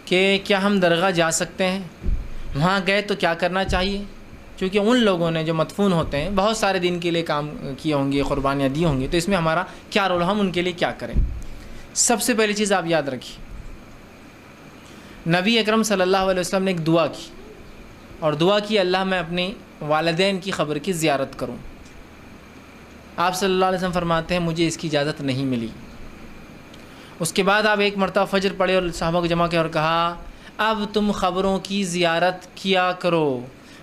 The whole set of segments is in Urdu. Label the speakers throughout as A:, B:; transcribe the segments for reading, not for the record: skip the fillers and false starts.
A: کہ کیا ہم درگاہ جا سکتے ہیں، وہاں گئے تو کیا کرنا چاہیے، کیونکہ ان لوگوں نے جو مدفون ہوتے ہیں بہت سارے دین کے لیے کام کیے ہوں گے، قربانیاں دی ہوں گی، تو اس میں ہمارا کیا رول، ہم ان کے لیے کیا کریں۔ سب سے پہلی چیز آپ یاد رکھیے، نبی اکرم صلی اللہ علیہ وسلم نے ایک دعا کی، اور دعا کی اللہ میں اپنے والدین کی قبر کی زیارت کروں۔ آپ صلی اللہ علیہ وسلم فرماتے ہیں مجھے اس کی اجازت نہیں ملی۔ اس کے بعد آپ ایک مرتبہ فجر پڑھے اور صحابہ کو جمع کیا اور کہا اب تم قبروں کی زیارت کیا کرو،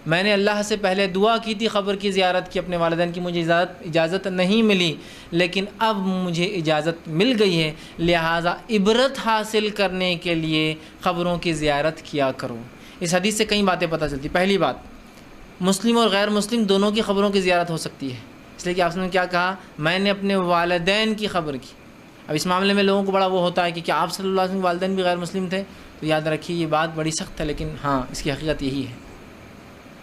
A: میں نے اللہ سے پہلے دعا کی تھی قبر کی زیارت کی اپنے والدین کی، مجھے اجازت نہیں ملی، لیکن اب مجھے اجازت مل گئی ہے، لہٰذا عبرت حاصل کرنے کے لیے قبروں کی زیارت کیا کرو۔ اس حدیث سے کئی باتیں پتہ چلتی۔ پہلی بات، مسلم اور غیر مسلم دونوں کی قبروں کی زیارت ہو سکتی ہے، اس لیے کہ آپ نے کیا کہا، میں نے اپنے والدین کی قبر کی۔ اب اس معاملے میں لوگوں کو بڑا وہ ہوتا ہے کہ کیا آپ صلی اللہ علیہ وسلم کے والدین بھی غیر مسلم تھے، تو یاد رکھیے یہ بات بڑی سخت ہے، لیکن ہاں اس کی حقیقت یہی ہے۔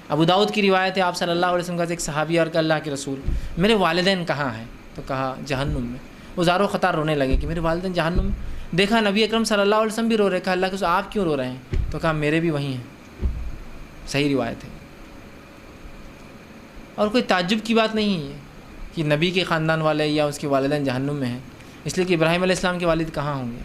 A: ابو داؤد کی روایت ہے، آپ صلی اللہ علیہ وسلم کا ایک صحابی اور کہ اللہ کے رسول میرے والدین کہاں ہیں، تو کہا جہنم میں۔ وہ زاروں خطار رونے لگے کہ میرے والدین جہنم میں۔ دیکھا نبی اکرم صلی اللہ علیہ وسلم بھی رو رہے، کہا اللہ کے رسول آپ کیوں رو رہے ہیں، تو کہا میرے بھی وہیں ہیں۔ صحیح روایت ہے، اور کوئی تعجب کی بات نہیں ہے کہ نبی کے خاندان والے یا اس کے والدین جہنم میں ہیں، اس لیے کہ ابراہیم علیہ السلام کے والد کہاں ہوں گے،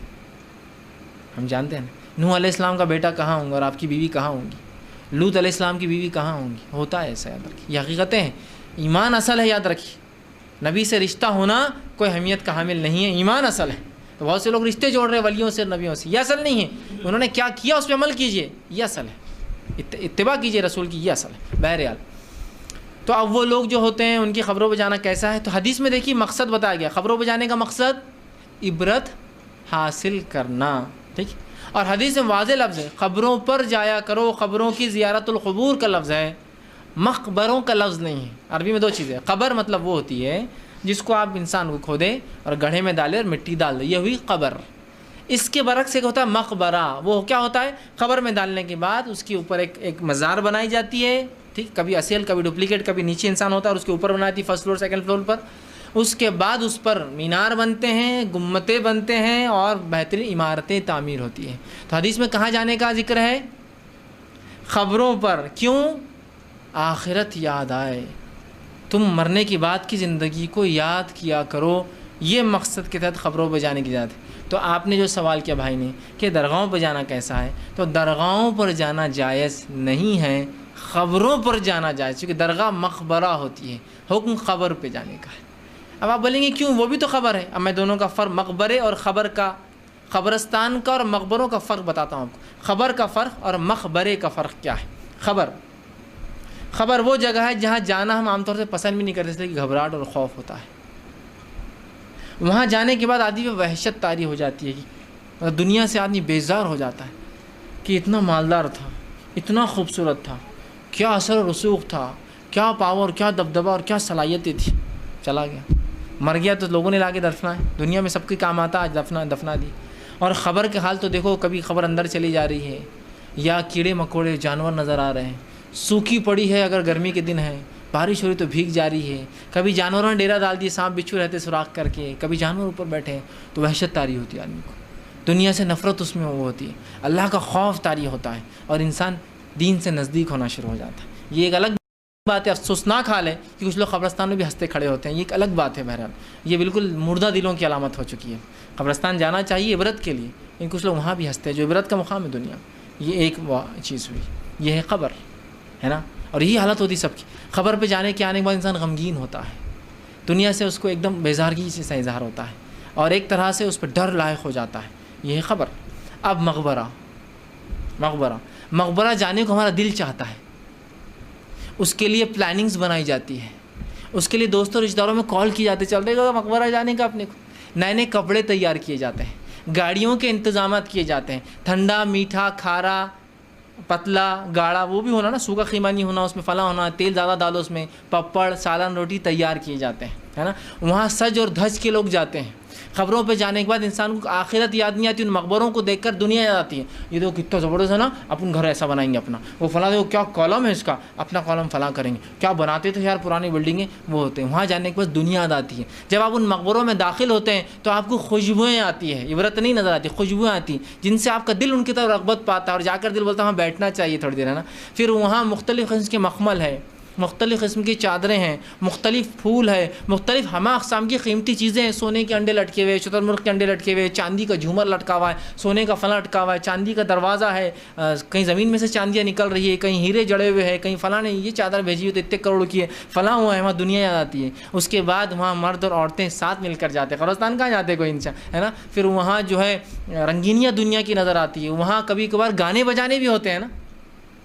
A: ہم جانتے ہیں۔ نوح علیہ السلام کا بیٹا کہاں ہوں گا، اور آپ کی بیوی کہاں ہوں گی، لوط علیہ السلام کی بیوی کہاں ہوں گی، ہوتا ہے ایسا، یاد رکھیے یہ حقیقتیں ہیں۔ ایمان اصل ہے، یاد رکھیے، نبی سے رشتہ ہونا کوئی اہمیت کا حامل نہیں ہے، ایمان اصل ہے۔ تو بہت سے لوگ رشتے جوڑ رہے ہیں ولیوں سے، نبیوں سے، یہ اصل نہیں ہے، انہوں نے کیا کیا اس پہ عمل کیجئے، یہ اصل ہے، اتباع کیجئے رسول کی، یہ اصل ہے۔ بہرحال تو اب وہ لوگ جو ہوتے ہیں ان کی قبروں پہ جانا کیسا ہے، تو حدیث میں دیکھیے مقصد بتایا گیا، قبروں پہ جانے کا مقصد عبرت حاصل کرنا، ٹھیک۔ اور حدیث میں واضح لفظ ہے قبروں پر جایا کرو، قبروں کی زیارت القبور کا لفظ ہے، مقبروں کا لفظ نہیں ہے۔ عربی میں دو چیزیں، قبر مطلب وہ ہوتی ہے جس کو آپ انسان کو کھودیں اور گڑھے میں ڈالیں اور مٹی ڈال دیں، یہ ہوئی قبر۔ اس کے برعکس ایک ہوتا ہے مقبرہ، وہ کیا ہوتا ہے، قبر میں ڈالنے کے بعد اس کے اوپر ایک مزار بنائی جاتی ہے، ٹھیک، کبھی اصل کبھی ڈپلیکیٹ، کبھی نیچے انسان ہوتا ہے اور اس کے اوپر بناتی ہے، فرسٹ فلور سیکنڈ فلور پر، اس کے بعد اس پر مینار بنتے ہیں، گنبدیں بنتے ہیں اور بہترین عمارتیں تعمیر ہوتی ہیں۔ تو حدیث میں کہاں جانے کا ذکر ہے، قبروں پر، کیوں، آخرت یاد آئے، تم مرنے کے بعد کی زندگی کو یاد کیا کرو، یہ مقصد کے تحت قبروں پہ جانے کی اجازت ہے۔ تو آپ نے جو سوال کیا بھائی نے کہ درگاہوں پہ جانا کیسا ہے، تو درگاہوں پر جانا جائز نہیں ہے، قبروں پر جانا جائز، کیونکہ درگاہ مقبرہ ہوتی ہے، حکم قبر پہ جانے کا ہے۔ اب آپ بولیں گے کیوں، وہ بھی تو خبر ہے۔ اب میں دونوں کا فرق، مقبرے اور خبر کا، قبرستان کا اور مقبروں کا فرق بتاتا ہوں آپ کو۔ خبر کا فرق اور مقبرے کا فرق کیا ہے۔ خبر وہ جگہ ہے جہاں جانا ہم عام طور سے پسند بھی نہیں کرتے، اس لیے کہ گھبراہٹ اور خوف ہوتا ہے۔ وہاں جانے کے بعد آدمی پہ وحشت طاری ہو جاتی ہے کہ دنیا سے آدمی بیزار ہو جاتا ہے کہ اتنا مالدار تھا، اتنا خوبصورت تھا، کیا اثر و رسوخ تھا، کیا پاور، کیا دبدبہ اور کیا صلاحیتیں تھی، چلا گیا، مر گیا تو لوگوں نے لا کے دفنا ہے، دنیا میں سب کے کام آتا، آج دفنا دی۔ اور خبر کے حال تو دیکھو، کبھی خبر اندر چلی جا رہی ہے، یا کیڑے مکوڑے جانور نظر آ رہے ہیں، سوکھی پڑی ہے اگر گرمی کے دن ہے، بارش ہو رہی تو بھیگ جا رہی ہے، کبھی جانوروں نے ڈیرا ڈال دیے، سانپ بچھو رہتے سوراخ کر کے، کبھی جانور اوپر بیٹھے ہیں، تو وحشت طاری ہوتی ہے آدمی کو، دنیا سے نفرت اس میں وہ ہوتی ہے، اللہ کا خوف طاری ہوتا ہے، اور انسان دین سے نزدیک ہونا شروع ہو جاتا ہے۔ یہ ایک الگ بات ہے، افسوسناک حال ہے کہ کچھ لوگ قبرستان میں بھی ہنستے کھڑے ہوتے ہیں، یہ ایک الگ بات ہے۔ بہرحال یہ بالکل مردہ دلوں کی علامت ہو چکی ہے۔ قبرستان جانا چاہیے عبرت کے لیے، لیکن کچھ لوگ وہاں بھی ہنستے ہیں، جو عبرت کا مقام ہے دنیا۔ یہ ایک چیز ہوئی، یہ ہے قبر، ہے نا، اور یہی حالت ہوتی سب کی۔ قبر پہ جانے کے آنے کے بعد انسان غمگین ہوتا ہے، دنیا سے اس کو ایک دم بیزارگی سے اظہار ہوتا ہے، اور ایک طرح سے اس پہ ڈر لاحق ہو جاتا ہے، یہ ہے قبر۔ اب مقبرہ جانے کو ہمارا دل چاہتا ہے، اس کے لیے پلاننگز بنائی جاتی ہے، اس کے لیے دوستوں رشتہ داروں میں کال کی جاتی ہے، چل رہے گا مقبرہ جانے کا، اپنے کو نئے نئے کپڑے تیار کیے جاتے ہیں، گاڑیوں کے انتظامات کیے جاتے ہیں، ٹھنڈا میٹھا کھارا پتلا گاڑھا وہ بھی ہونا نا، سوکھا خیمہ نہیں ہونا، اس میں فلاں ہونا، تیل زیادہ ڈالو، اس میں پپڑ سالن روٹی تیار کیے جاتے ہیں، ہے نا۔ وہاں سج اور دھج کے لوگ جاتے ہیں، قبروں پہ جانے کے بعد انسان کو آخرت یاد نہیں آتی، ان مقبروں کو دیکھ کر دنیا یاد آتی ہے. یہ دیکھو کتنا زبردست ہے نا، اپن گھر ایسا بنائیں گے اپنا، وہ فلاں دیکھو کیا کالم ہے اس کا، اپنا کالم فلاں کریں گے، کیا بناتے تھے یار پرانی بلڈنگیں وہ ہوتے ہیں. وہاں جانے کے بعد دنیا یاد آتی ہے. جب آپ ان مقبروں میں داخل ہوتے ہیں تو آپ کو خوشبوئیں آتی ہے، عبرت نہیں نظر آتی، خوشبوئیں آتی ہیں جن سے آپ کا دل ان کی طرف رغبت پاتا ہے، اور جا کر دل بولتا ہے ہاں بیٹھنا چاہیے تھوڑی دیر ہے نا. پھر وہاں مختلف قسم کے مخمل ہے، مختلف قسم کی چادریں ہیں، مختلف پھول ہے، مختلف ہمہ اقسام کی قیمتی چیزیں ہیں. سونے کے انڈے لٹکے ہوئے، شتر مرغ کے انڈے لٹکے ہوئے، چاندی کا جھومر لٹکا ہوا ہے، سونے کا فلاں لٹکا ہوا ہے، چاندی کا دروازہ ہے، کہیں زمین میں سے چاندیاں نکل رہی ہے، کہیں ہیرے جڑے ہوئے ہیں، کہیں فلاں نے یہ چادر بھیجی ہوئی تو اتنے کروڑ کی ہے، فلاں ہوا ہے. وہاں دنیا یاد آتی ہے. اس کے بعد وہاں مرد اور عورتیں ساتھ مل کر جاتے ہیں. قبرستان کہاں جاتے کوئی انسان ہے نا. پھر وہاں جو ہے رنگینیاں دنیا کی نظر آتی ہے. وہاں کبھی کبھار گانے بجانے بھی ہوتے ہیں نا،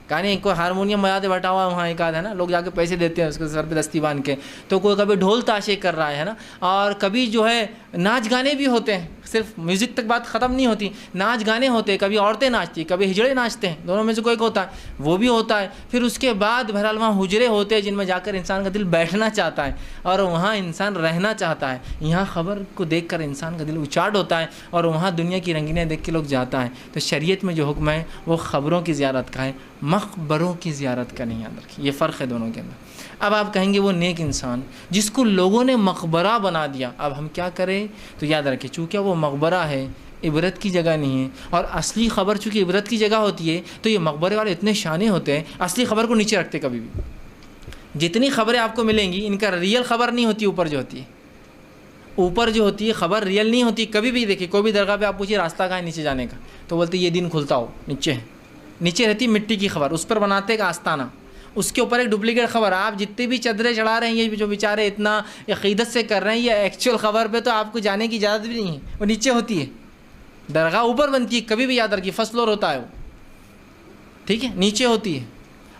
A: گانے، کوئی ہارمونیم بجاتے بیٹھا ہوا وہاں ایک آدھ ہے نا، لوگ جا کے پیسے دیتے ہیں اس کے سر پہ دستی باندھ کے. تو کوئی کبھی ڈھول تاشے کر رہا ہے نا، اور کبھی جو ہے ناچ گانے بھی ہوتے ہیں. صرف میوزک تک بات ختم نہیں ہوتی، ناچ گانے ہوتے ہیں. کبھی عورتیں ناچتی، کبھی ہجڑے ناچتے ہیں، دونوں میں سے کوئی ہوتا ہے، وہ بھی ہوتا ہے. پھر اس کے بعد بہرحال وہاں حجرے ہوتے ہیں جن میں جا کر انسان کا دل بیٹھنا چاہتا ہے اور وہاں انسان رہنا چاہتا ہے. یہاں خبر کو دیکھ کر انسان کا دل اچاٹ ہوتا ہے اور وہاں دنیا کی رنگینیاں دیکھ کے لوگ جاتا ہے. تو شریعت میں جو حکم ہے وہ خبروں کی زیارت کا ہے، مقبروں کی زیارت کا نہیں. یاد رکھیے یہ فرق ہے دونوں کے اندر. اب آپ کہیں گے وہ نیک انسان جس کو لوگوں نے مقبرہ بنا دیا، اب ہم کیا کریں؟ تو یاد رکھیں چونکہ وہ مقبرہ ہے، عبرت کی جگہ نہیں ہے، اور اصلی خبر چونکہ عبرت کی جگہ ہوتی ہے تو یہ مقبرے والے اتنے شانے ہوتے ہیں، اصلی خبر کو نیچے رکھتے کبھی بھی. جتنی خبریں آپ کو ملیں گی ان کا ریئل خبر نہیں ہوتی، اوپر جو ہوتی ہے، اوپر جو ہوتی ہے خبر ریئل نہیں ہوتی. کبھی بھی دیکھیں کوئی بھی درگاہ پہ آپ پوچھیے راستہ کہاں ہے نیچے جانے کا، تو بولتے یہ دن کھلتا ہو نیچے ہے، نیچے رہتی مٹی کی خبر، اس پر بناتے ایک آستانہ، اس کے اوپر ایک ڈپلیکیٹ خبر. آپ جتنے بھی چادریں چڑھا رہے ہیں، یہ جو بیچارے اتنا عقیدت سے کر رہے ہیں، یہ ایکچوئل خبر پہ تو آپ کو جانے کی اجازت بھی نہیں ہے، وہ نیچے ہوتی ہے. درگاہ اوپر بنتی ہے، کبھی بھی یاد رکھیے فرسٹ فلور ہوتا ہے وہ، ٹھیک ہے، نیچے ہوتی ہے،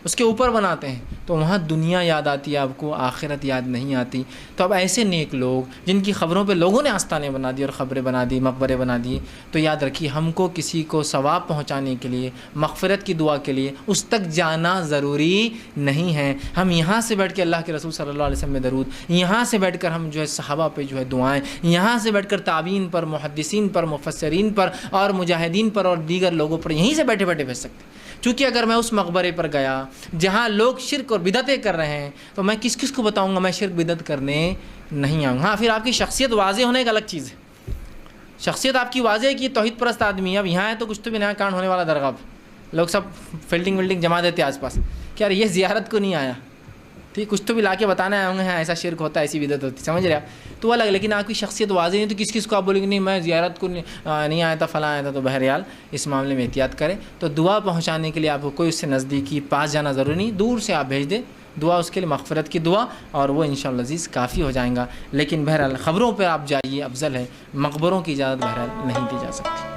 A: اس کے اوپر بناتے ہیں. تو وہاں دنیا یاد آتی ہے آپ کو، آخرت یاد نہیں آتی. تو اب ایسے نیک لوگ جن کی خبروں پہ لوگوں نے آستانے بنا دی اور خبریں بنا دی، مقبرے بنا دیے، تو یاد رکھیے ہم کو کسی کو ثواب پہنچانے کے لیے، مغفرت کی دعا کے لیے اس تک جانا ضروری نہیں ہے. ہم یہاں سے بیٹھ کے اللہ کے رسول صلی اللہ علیہ وسلم میں درود، یہاں سے بیٹھ کر ہم جو ہے صحابہ پہ جو ہے دعائیں، یہاں سے بیٹھ کر تابعین پر، محدثین پر، مفسرین پر اور مجاہدین پر اور دیگر لوگوں پر یہیں سے بیٹھے بیٹھے بھیج سکتے. چونکہ اگر میں اس مقبرے پر گیا جہاں لوگ شرک اور بدعتیں کر رہے ہیں تو میں کس کس کو بتاؤں گا میں شرک بدعت کرنے نہیں آؤں گا. ہاں پھر آپ کی شخصیت واضح ہونے ایک الگ چیز ہے، شخصیت آپ کی واضح ہے کہ توحید پرست آدمی ہے. اب یہاں ہے تو کچھ تو بھی نیا کانڈ ہونے والا درگاہ پہ، لوگ سب فیلڈنگ ویلڈنگ جما دیتے آس پاس کہ یار یہ زیارت کو نہیں آیا، ٹھیک، کچھ تو بھی لا کے بتانا آئے ہوں گے، ہاں ایسا شرک ہوتا ہے، ایسی بدعت ہوتی، سمجھ رہے آپ، تو الگ. لیکن آپ کی شخصیت واضح نہیں تو کس کس کو آپ بولیں گے نہیں میں زیارت کو نہیں آیا تھا، فلاں آیا تھا. تو بہرحال اس معاملے میں احتیاط کریں. تو دعا پہنچانے کے لیے آپ کو کوئی اس سے نزدیکی پاس جانا ضروری نہیں، دور سے آپ بھیج دیں دعا، اس کے لیے مغفرت کی دعا، اور وہ انشاءاللہ عزیز کافی ہو جائیں گا. لیکن بہرحال خبروں پہ آپ جائیے افضل ہے، مقبروں کی اجازت بہرحال نہیں دی جا سکتی.